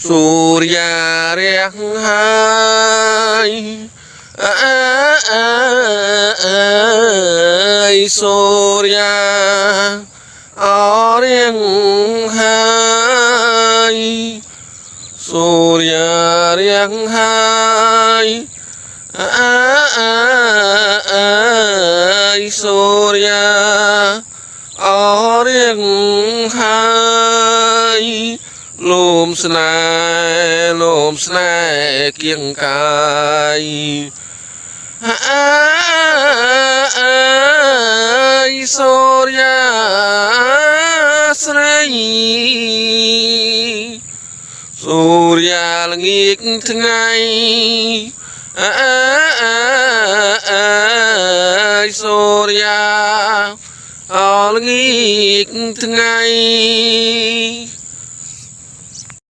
សូរ្យារះហើយសូរ្យាអរៀងហើយសូរ្យារៀងហើយសូរ្យាអរៀងហើយលំស្នេហ៍គៀងកាយសូរ្យាស្រីសូរ្យាល្ងាចថ្ងៃសូរ្យាល្ងាចថ្ងៃ